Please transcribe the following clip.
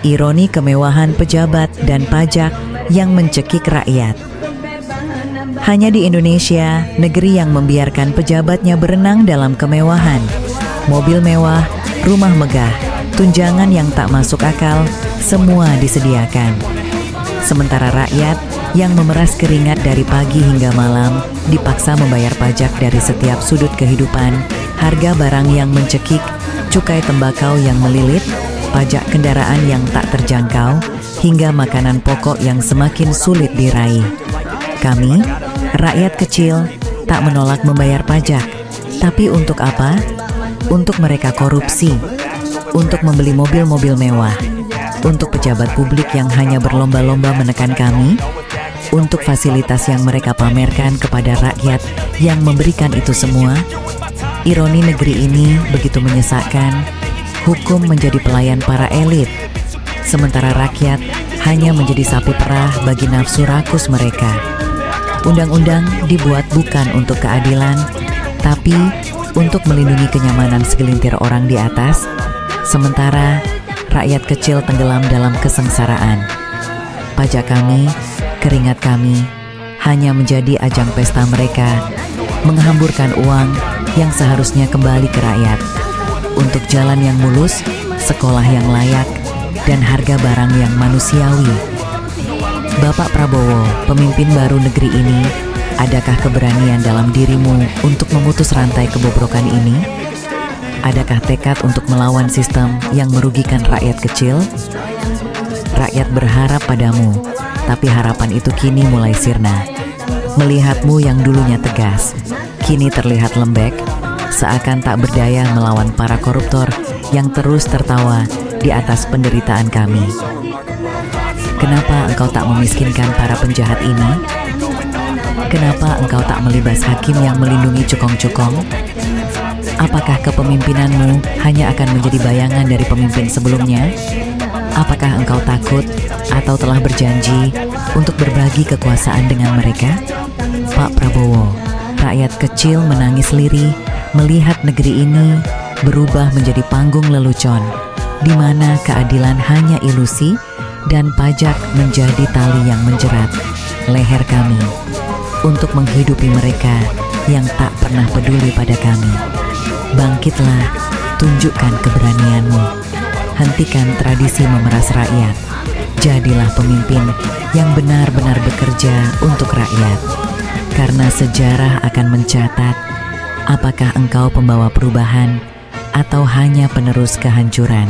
Ironi kemewahan pejabat dan pajak yang mencekik rakyat. Hanya di Indonesia, negeri yang membiarkan pejabatnya berenang dalam kemewahan. Mobil mewah, rumah megah, tunjangan yang tak masuk akal, semua disediakan. Sementara rakyat yang memeras keringat dari pagi hingga malam dipaksa membayar pajak dari setiap sudut kehidupan, harga barang yang mencekik, cukai tembakau yang melilit, pajak kendaraan yang tak terjangkau, hingga makanan pokok yang semakin sulit diraih. Kami, rakyat kecil, tak menolak membayar pajak. Tapi untuk apa? Untuk mereka korupsi, untuk membeli mobil-mobil mewah, untuk pejabat publik yang hanya berlomba-lomba menekan kami, untuk fasilitas yang mereka pamerkan kepada rakyat yang memberikan itu semua. Ironi negeri ini begitu menyesakkan. Hukum menjadi pelayan para elit, sementara rakyat hanya menjadi sapi perah bagi nafsu rakus mereka. Undang-undang dibuat bukan untuk keadilan, tapi untuk melindungi kenyamanan segelintir orang di atas, sementara rakyat kecil tenggelam dalam kesengsaraan. Pajak kami, keringat kami, hanya menjadi ajang pesta mereka, menghamburkan uang yang seharusnya kembali ke rakyat, untuk jalan yang mulus, sekolah yang layak, dan harga barang yang manusiawi. Bapak Prabowo, pemimpin baru negeri ini, adakah keberanian dalam dirimu untuk memutus rantai kebobrokan ini? Adakah tekad untuk melawan sistem yang merugikan rakyat kecil? Rakyat berharap padamu, tapi harapan itu kini mulai sirna. Melihatmu yang dulunya tegas, kini terlihat lembek, seakan tak berdaya melawan para koruptor yang terus tertawa di atas penderitaan kami. Kenapa engkau tak memiskinkan para penjahat ini? Kenapa engkau tak melibas hakim yang melindungi cukong-cukong? Apakah kepemimpinanmu hanya akan menjadi bayangan dari pemimpin sebelumnya? Apakah engkau takut atau telah berjanji untuk berbagi kekuasaan dengan mereka? Pak Prabowo, rakyat kecil menangis lirih melihat negeri ini berubah menjadi panggung lelucon, di mana keadilan hanya ilusi dan pajak menjadi tali yang menjerat leher kami untuk menghidupi mereka yang tak pernah peduli pada kami. Bangkitlah, tunjukkan keberanianmu, hentikan tradisi memeras rakyat, jadilah pemimpin yang benar-benar bekerja untuk rakyat, karena sejarah akan mencatat apakah engkau pembawa perubahan atau hanya penerus kehancuran.